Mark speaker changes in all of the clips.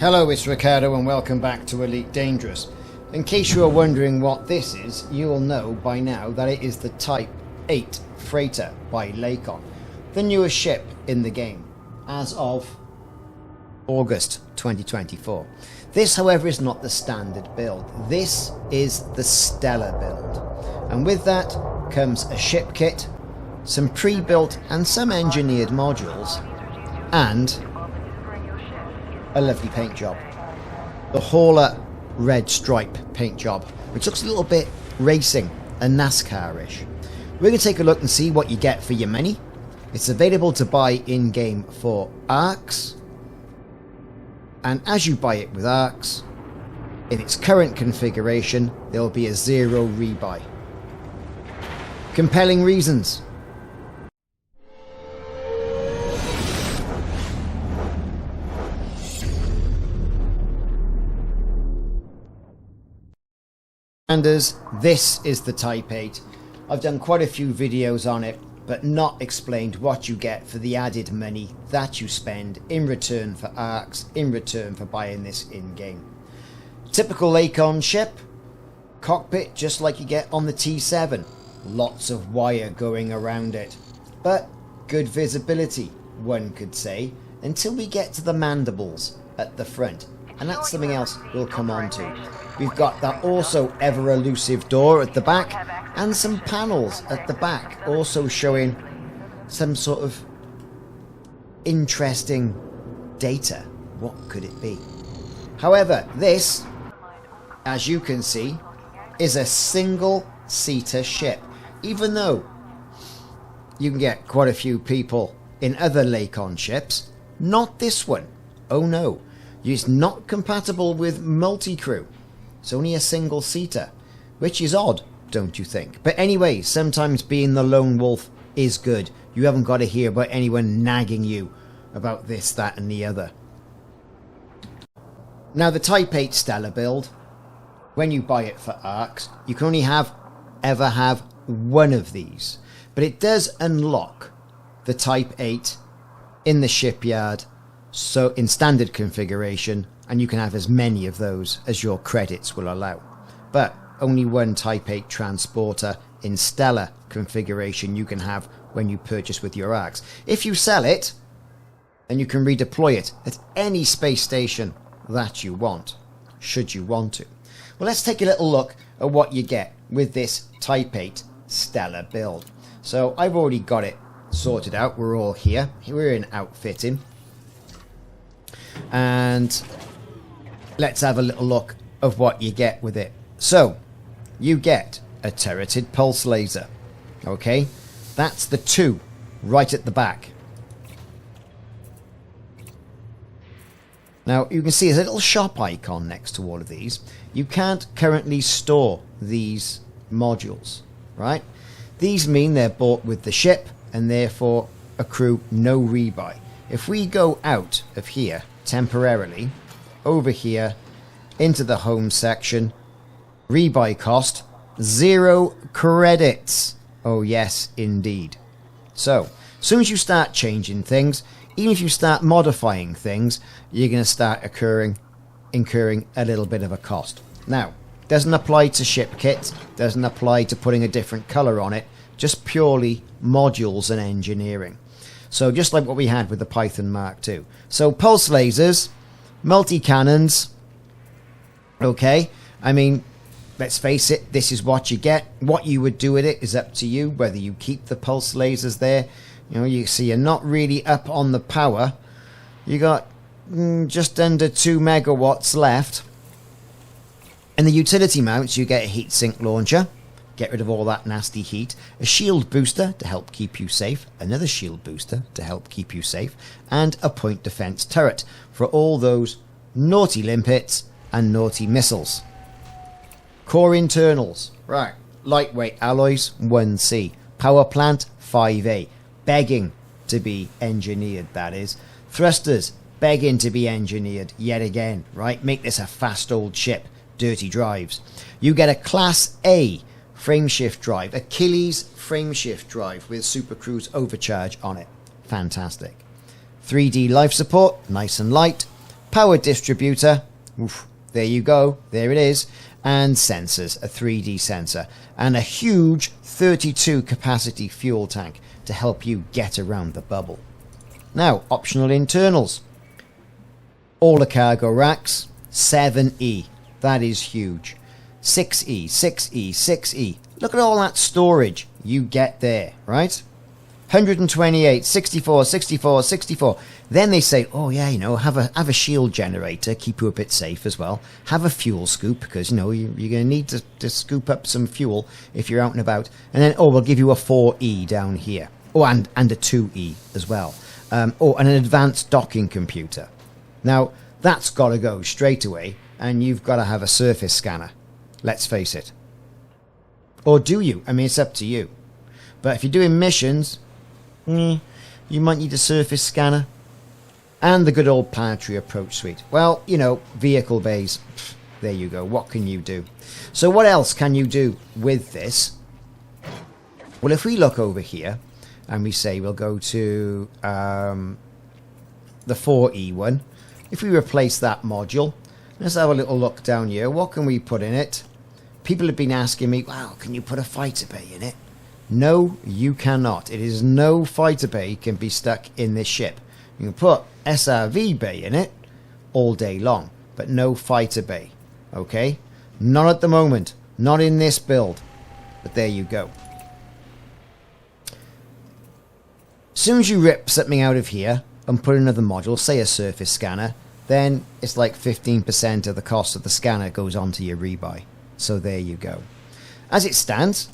Speaker 1: Hello, it's Ricardo and welcome back to Elite Dangerous. In case you are wondering what this is, you will know by now that it is the Type 8 Freighter by Lakon, the newest ship in the game, as of August 2024. This, however, is not the standard build. This is the Stellar build. And with that comes a ship kit, some pre-built and some engineered modules, and a lovely paint job. The Hauler red stripe paint job, which looks a little bit racing and NASCAR-ish. We're going to take a look and see what you get for your money. It's available to buy in-game for ARX. And as you buy it with ARX, in its current configuration, there will be a 0 rebuy. Compelling reasons. This is the Type 8. I've done quite a few videos on it, but not explained what you get for the added money that you spend in return for ARX, in return for buying this in-game. Typical Lakon ship, cockpit just like you get on the T7. Lots of wire going around it, but good visibility, one could say, until we get to the mandibles at the front. And that's something else we'll come on to. We've got that also ever elusive door at the back and some panels at the back also showing some sort of interesting data. What could it be? However, this, as you can see, is a single-seater ship. Even though you can get quite a few people in other Lakon ships, not this one. Oh no. It's not compatible with multi-crew. It's only a single-seater, which is odd, don't you think? But anyway, sometimes being the lone wolf is good. You haven't got to hear about anyone nagging you about this, that and the other. Now the Type 8 Stellar build, when you buy it for ARX, you can only ever have one of these. But it does unlock the Type 8 in the shipyard, so in standard configuration, and you can have as many of those as your credits will allow. But only one Type 8 transporter in Stellar configuration you can have when you purchase with your ARX. If you sell it, then you can redeploy it at any space station that you want, should you want to. Well, let's take a little look at what you get with this Type 8 Stellar build. So I've already got it sorted out. We're all here. We're in outfitting. And let's have a little look of what you get with it. So you get a turreted pulse laser. Okay, that's the 2 right at the back. Now you can see there's a little shop icon next to all of these. You can't currently store these modules, right? These mean they're bought with the ship and therefore accrue no rebuy. If we go out of here temporarily, over here into the home section, rebuy cost 0 credits. Oh yes, indeed. So as soon as you start changing things, even if you start modifying things, you're going to start incurring a little bit of a cost. Now, doesn't apply to ship kits, doesn't apply to putting a different color on it, just purely modules and engineering. So just like what we had with the Python Mark II. So pulse lasers, multi-cannons, okay, I mean, let's face it, this is what you get. What you would do with it is up to you, whether you keep the pulse lasers there. You know, you see you're not really up on the power. You got just under 2 megawatts left. In the utility mounts, you get a heatsink launcher. Get rid of all that nasty heat. A shield booster to help keep you safe. Another shield booster to help keep you safe. And a point defense turret for all those naughty limpets and naughty missiles. Core internals. Right. Lightweight alloys, 1C. Power plant, 5A. Begging to be engineered, that is. Thrusters, begging to be engineered yet again. Right. Make this a fast old ship. Dirty drives. You get a Class A frameshift drive, Achilles frameshift drive with Super Cruise overcharge on it. Fantastic. 3D life support, nice and light. power distributor, oof, there you go, there it is, and sensors, a 3D sensor, and a huge 32 capacity fuel tank to help you get around the bubble. Now, optional internals. All the cargo racks, 7E, that is huge. 6E, 6E, 6E. Look at all that storage you get there, right? 128, 64, 64, 64. Then they say, oh yeah, you know, have a shield generator, keep you a bit safe as well. Have a fuel scoop, because, you know, you're going to need to scoop up some fuel if you're out and about. And then, oh, we'll give you a 4E down here. Oh, and a 2E as well. Oh, and an advanced docking computer. Now, that's got to go straight away, and you've got to have a surface scanner. Let's face it. Or do you? I mean, it's up to you. But if you're doing missions, you might need a surface scanner. And the good old planetary approach suite. Well, you know, vehicle bays. There you go. What can you do? So what else can you do with this? Well, if we look over here, and we say we'll go to the 4E one. If we replace that module, let's have a little look down here. What can we put in it? People have been asking me, wow, can you put a fighter bay in it? No, you cannot. It is no fighter bay can be stuck in this ship. You can put SRV bay in it all day long, but no fighter bay. Okay? Not at the moment. Not in this build. But there you go. As soon as you rip something out of here and put another module, say a surface scanner, then it's like 15% of the cost of the scanner goes onto your rebuy. So there you go. As it stands,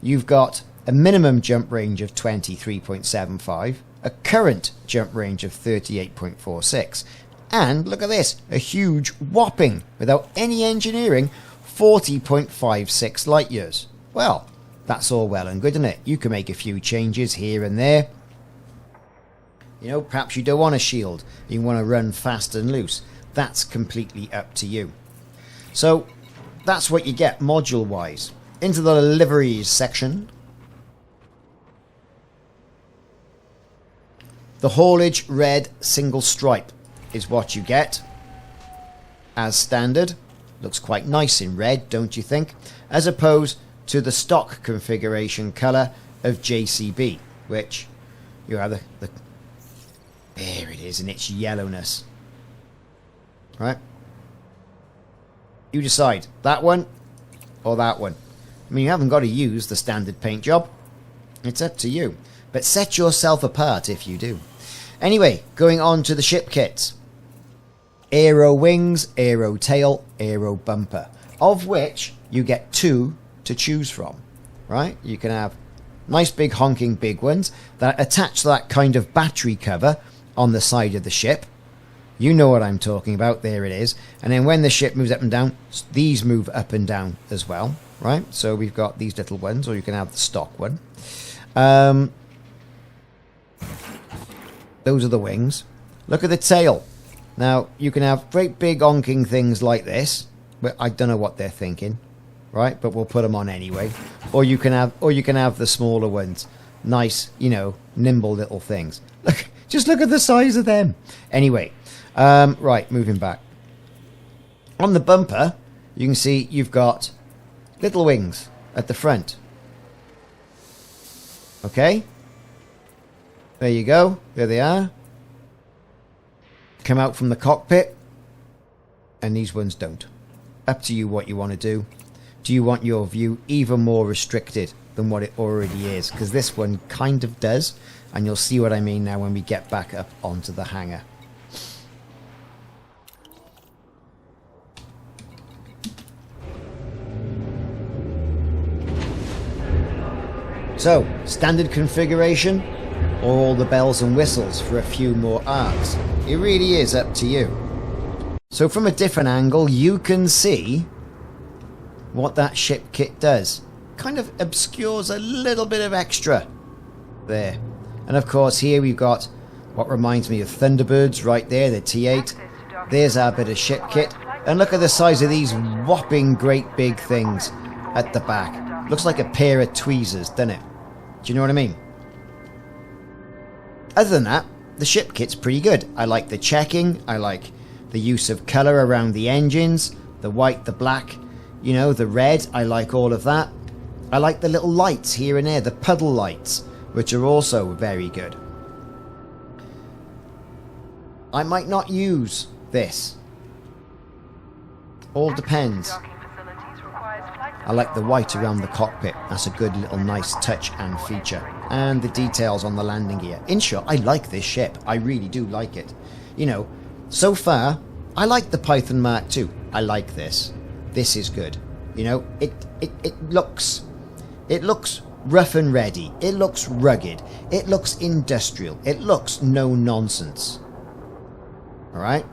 Speaker 1: you've got a minimum jump range of 23.75, a current jump range of 38.46, and look at this, a huge whopping, without any engineering, 40.56 light years. Well, that's all well and good, isn't it? You can make a few changes here and there. You know, perhaps you don't want a shield. You want to run fast and loose. That's completely up to you. So, that's what you get module-wise. Into the liveries section. The haulage red single stripe is what you get. As standard. Looks quite nice in red, don't you think? As opposed to the stock configuration colour of JCB, which you have the there it is in its yellowness. Right? You decide, that one or that one. I mean, you haven't got to use the standard paint job. It's up to you. But set yourself apart if you do. Anyway, going on to the ship kits. Aero wings, aero tail, aero bumper. Of which you get 2 to choose from. Right? You can have nice big honking big ones that attach to that kind of battery cover on the side of the ship. You know what I'm talking about. There it is. And then when the ship moves up and down, these move up and down as well. Right? So we've got these little ones, or you can have the stock one. Those are the wings. Look at the tail. Now, you can have great big honking things like this. But I don't know what they're thinking. Right? But we'll put them on anyway. Or you can have the smaller ones. Nice, you know, nimble little things. Look. Just look at the size of them. Anyway, right, moving back. On the bumper, you can see you've got little wings at the front. Okay? There you go. There they are. Come out from the cockpit. And these ones don't. Up to you what you want to do. Do you want your view even more restricted than what it already is? Because this one kind of does. And you'll see what I mean now when we get back up onto the hangar. So, standard configuration or all the bells and whistles for a few more arcs? It really is up to you. So from a different angle, you can see what that ship kit does. Kind of obscures a little bit of extra there. And of course here we've got what reminds me of Thunderbirds right there, the T8. There's our bit of ship kit. And look at the size of these whopping great big things at the back. Looks like a pair of tweezers, doesn't it? Do you know what I mean? Other than that, the ship kit's pretty good. I like the checking. I like The use of colour around the engines, the white, the black, you know, the red, I like all of that. I like the little lights here and there, the puddle lights, which are also very good. I might not use this. All depends. I like the white around the cockpit. That's a good little nice touch and feature. And the details on the landing gear. In short, I like this ship. I really do like it. You know, so far, I like the Python Mark II. I like this. This is good. You know, it looks rough and ready. It looks rugged. It looks industrial. It looks no nonsense. Alright?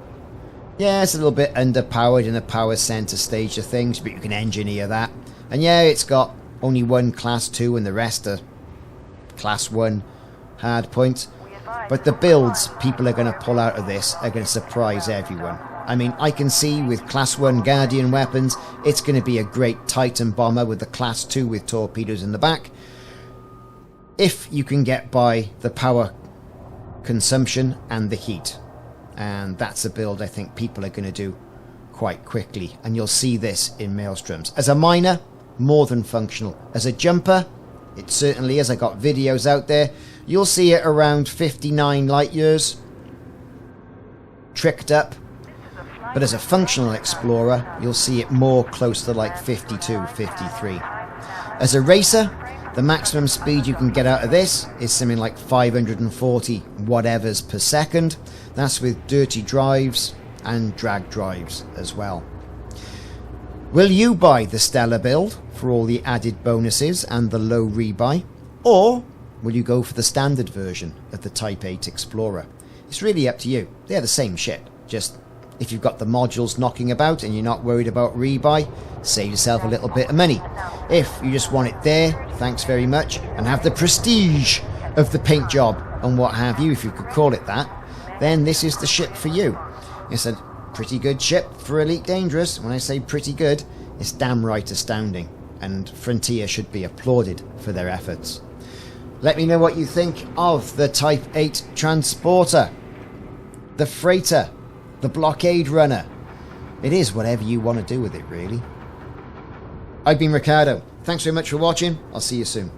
Speaker 1: Yeah, it's a little bit underpowered in the power center stage of things, but you can engineer that. And yeah, it's got only one class 2 and the rest are class 1 hard points. But the builds people are going to pull out of this are going to surprise everyone. I mean, I can see with class 1 Guardian weapons, it's going to be a great Titan bomber with the class 2 with torpedoes in the back. If you can get by the power consumption and the heat. And that's a build I think people are going to do quite quickly. And you'll see this in Maelstroms. As a miner, more than functional. As a jumper, it certainly is. I got videos out there. You'll see it around 59 light years. Tricked up. But as a functional explorer, you'll see it more close to like 52, 53. As a racer, the maximum speed you can get out of this is something like 540 whatevers per second. That's with dirty drives and drag drives as well. Will you buy the Stellar build for all the added bonuses and the low rebuy? Or will you go for the standard version of the Type 8 Explorer? It's really up to you. They're the same shit. Just if you've got the modules knocking about and you're not worried about rebuy, save yourself a little bit of money. If you just want it there, thanks very much, and have the prestige of the paint job and what have you, if you could call it that, then this is the ship for you. It's a pretty good ship for Elite Dangerous. When I say pretty good, it's damn right astounding, and Frontier should be applauded for their efforts. Let me know what you think of the Type 8 Transporter, the Freighter, the Blockade Runner. It is whatever you want to do with it, really. I've been Ricardo. Thanks very much for watching. I'll see you soon.